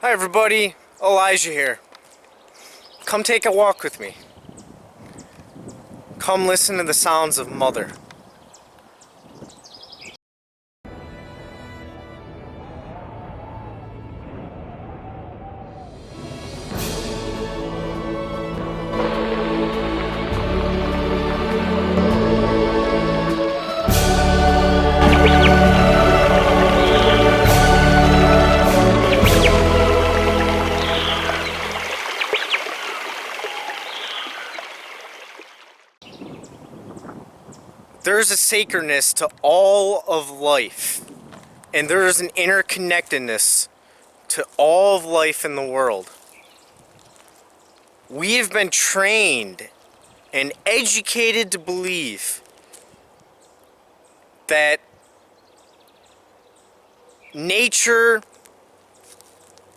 Hi everybody, Elijah here. Come take a walk with me. Come listen to the sounds of Mother. There's a sacredness to all of life, and there is an interconnectedness to all of life in the world. We have been trained and educated to believe that nature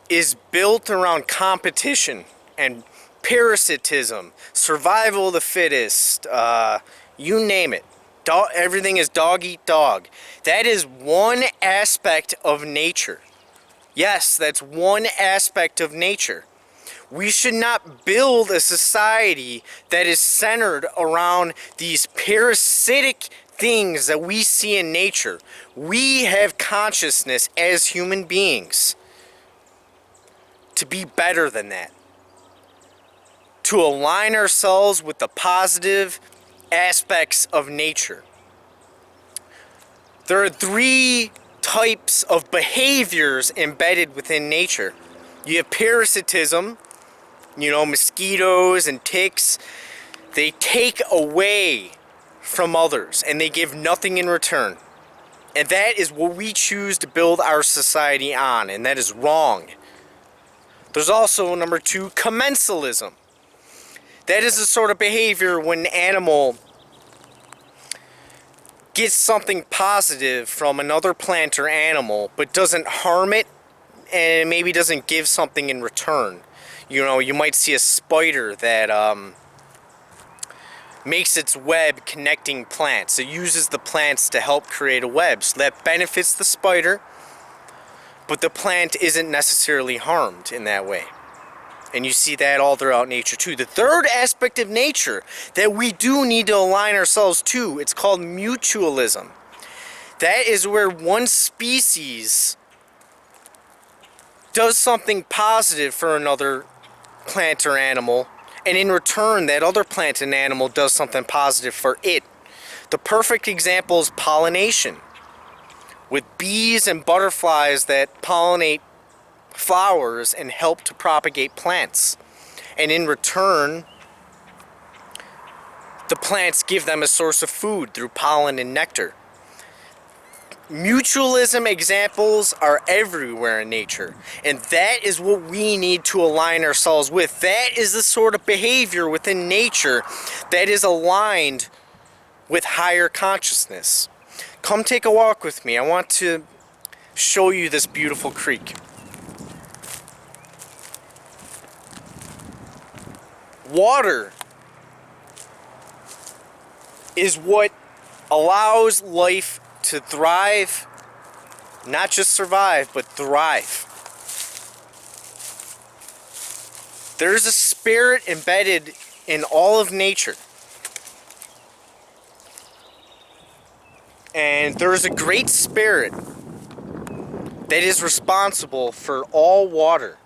is built around competition and parasitism, survival of the fittest, you name it. Everything is dog eat dog. That is one aspect of nature. Yes, that's one aspect of nature. We should not build a society that is centered around these parasitic things that we see in nature. We have consciousness as human beings to be better than that. To align ourselves with the positive aspects of nature. There are three types of behaviors embedded within nature. You have parasitism, mosquitoes and ticks. They take away from others and they give nothing in return. And that is what we choose to build our society on, and that is wrong. There's also, number two, commensalism. That is the sort of behavior when an animal gets something positive from another plant or animal, but doesn't harm it and maybe doesn't give something in return. You might see a spider that makes its web connecting plants. It uses the plants to help create a web. So that benefits the spider, but the plant isn't necessarily harmed in that way. And you see that all throughout nature too. The third aspect of nature that we do need to align ourselves to, it's called mutualism. That is where one species does something positive for another plant or animal, and in return that other plant and animal does something positive for it. The perfect example is pollination, with bees and butterflies that pollinate flowers and help to propagate plants. And in return, the plants give them a source of food through pollen and nectar. Mutualism examples are everywhere in nature, and that is what we need to align ourselves with. That is the sort of behavior within nature that is aligned with higher consciousness. Come take a walk with me. I want to show you this beautiful creek. Water is what allows life to thrive, not just survive, but thrive. There's a spirit embedded in all of nature. And there's a great spirit that is responsible for all water.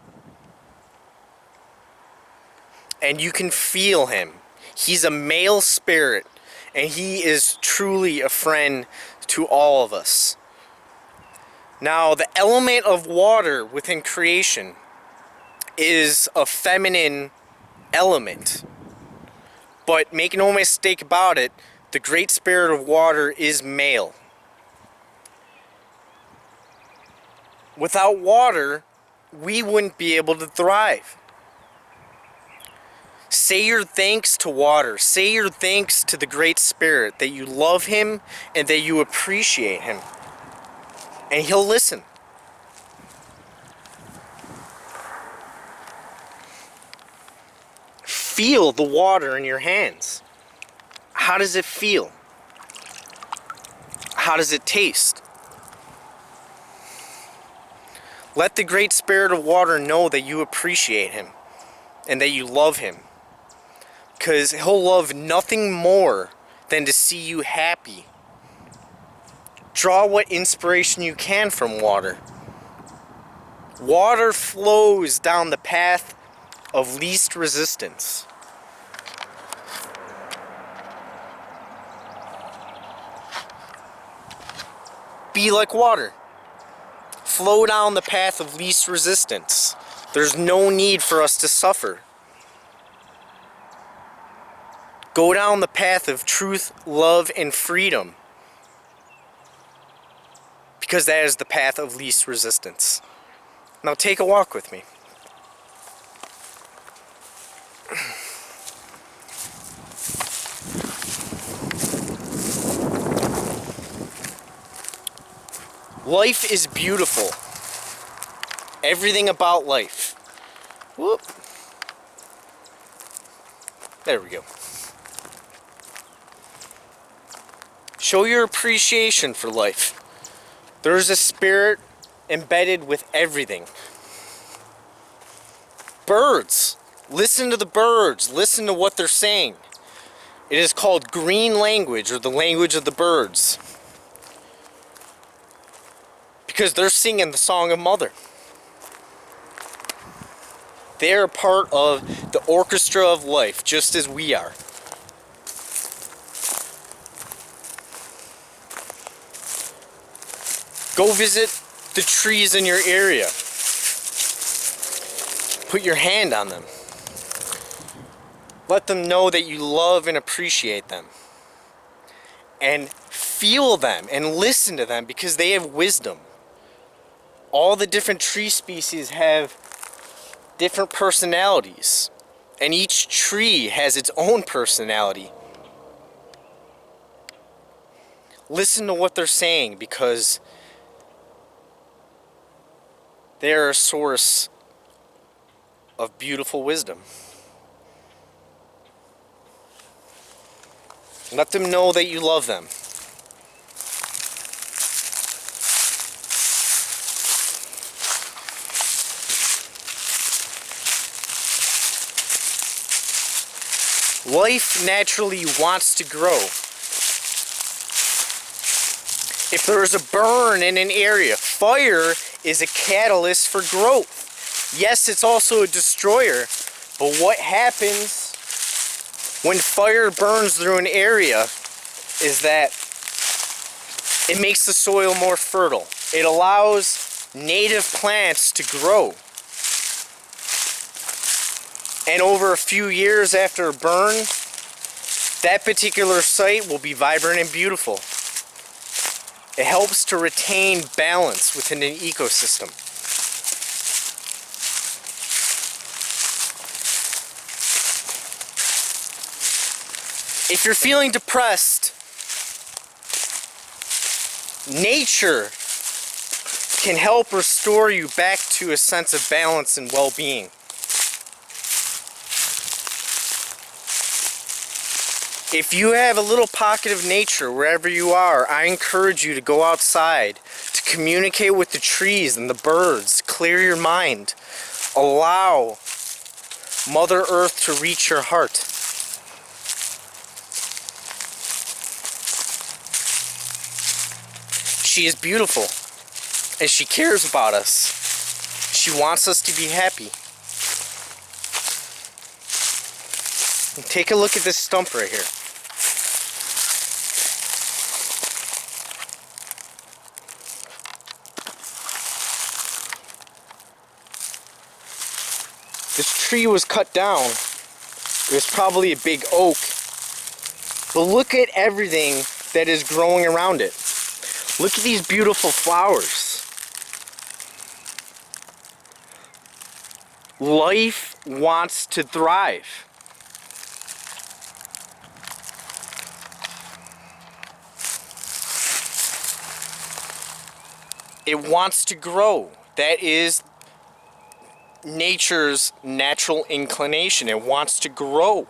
And you can feel him. He's a male spirit, and he is truly a friend to all of us. Now, the element of water within creation is a feminine element. But make no mistake about it, the great spirit of water is male. Without water, we wouldn't be able to thrive. Say your thanks to water. Say your thanks to the Great Spirit, that you love him and that you appreciate him. And he'll listen. Feel the water in your hands. How does it feel? How does it taste? Let the Great Spirit of Water know that you appreciate him and that you love him. Because he'll love nothing more than to see you happy. Draw what inspiration you can from water. Water flows down the path of least resistance. Be like water. Flow down the path of least resistance. There's no need for us to suffer. Go down the path of truth, love, and freedom. Because that is the path of least resistance. Now take a walk with me. Life is beautiful. Everything about life. Whoop. There we go. Show your appreciation for life. There's a spirit embedded with everything. Birds. Listen to the birds. Listen to what they're saying. It is called green language, or the language of the birds. Because they're singing the song of Mother. They're a part of the orchestra of life, just as we are. Go visit the trees in your area. Put your hand on them. Let them know that you love and appreciate them. And feel them and listen to them, because they have wisdom. All the different tree species have different personalities. And each tree has its own personality. Listen to what they're saying, because they're a source of beautiful wisdom. Let them know that you love them. Life naturally wants to grow. If there is a burn in an area, fire is a catalyst for growth. Yes, it's also a destroyer, but what happens when fire burns through an area is that it makes the soil more fertile. It allows native plants to grow. And over a few years after a burn, that particular site will be vibrant and beautiful. It helps to retain balance within an ecosystem. If you're feeling depressed, nature can help restore you back to a sense of balance and well-being. If you have a little pocket of nature wherever you are, I encourage you to go outside, to communicate with the trees and the birds, clear your mind, allow Mother Earth to reach your heart. She is beautiful, and she cares about us. She wants us to be happy. And take a look at this stump right here. This tree was cut down. It was probably a big oak. But look at everything that is growing around it. Look at these beautiful flowers. Life wants to thrive. It wants to grow. That is nature's natural inclination. It wants to grow.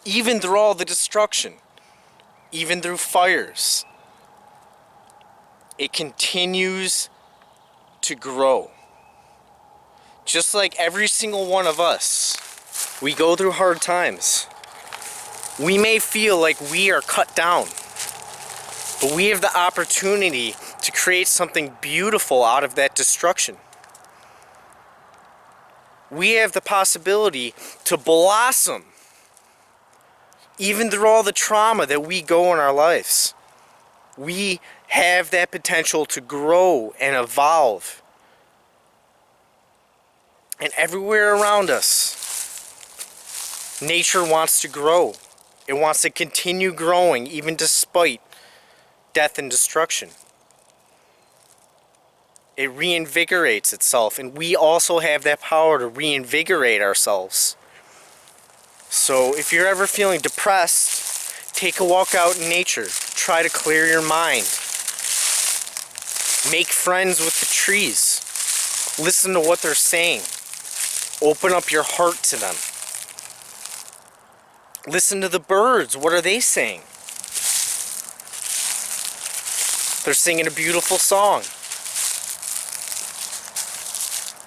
Even through all the destruction. Even through fires. It continues to grow. Just like every single one of us, we go through hard times. We may feel like we are cut down, but we have the opportunity to create something beautiful out of that destruction. We have the possibility to blossom even through all the trauma that we go in our lives. We have that potential to grow and evolve. And everywhere around us, nature wants to grow. It wants to continue growing even despite death and destruction. It reinvigorates itself, and we also have that power to reinvigorate ourselves. So if you're ever feeling depressed, take a walk out in nature. Try to clear your mind. Make friends with the trees. Listen to what they're saying. Open up your heart to them. Listen to the birds. What are they saying? They're singing a beautiful song.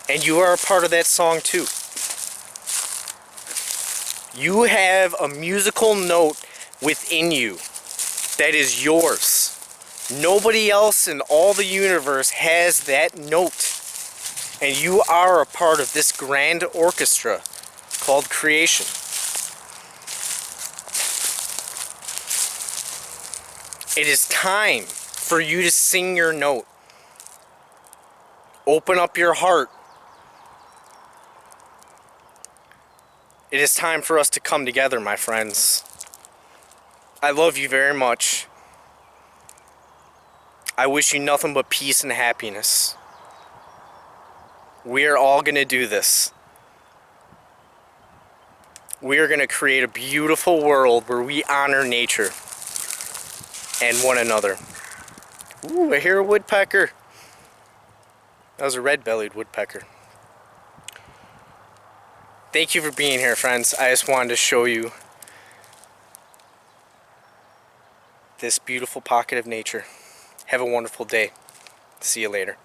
And you are a part of that song too. You have a musical note within you that is yours. Nobody else in all the universe has that note. And you are a part of this grand orchestra called creation. It is time for you to sing your note. Open up your heart. It is time for us to come together, my friends. I love you very much. I wish you nothing but peace and happiness. We are all going to do this. We are going to create a beautiful world where we honor nature and one another. Ooh, I hear a woodpecker. That was a red-bellied woodpecker. Thank you for being here, friends. I just wanted to show you this beautiful pocket of nature. Have a wonderful day. See you later.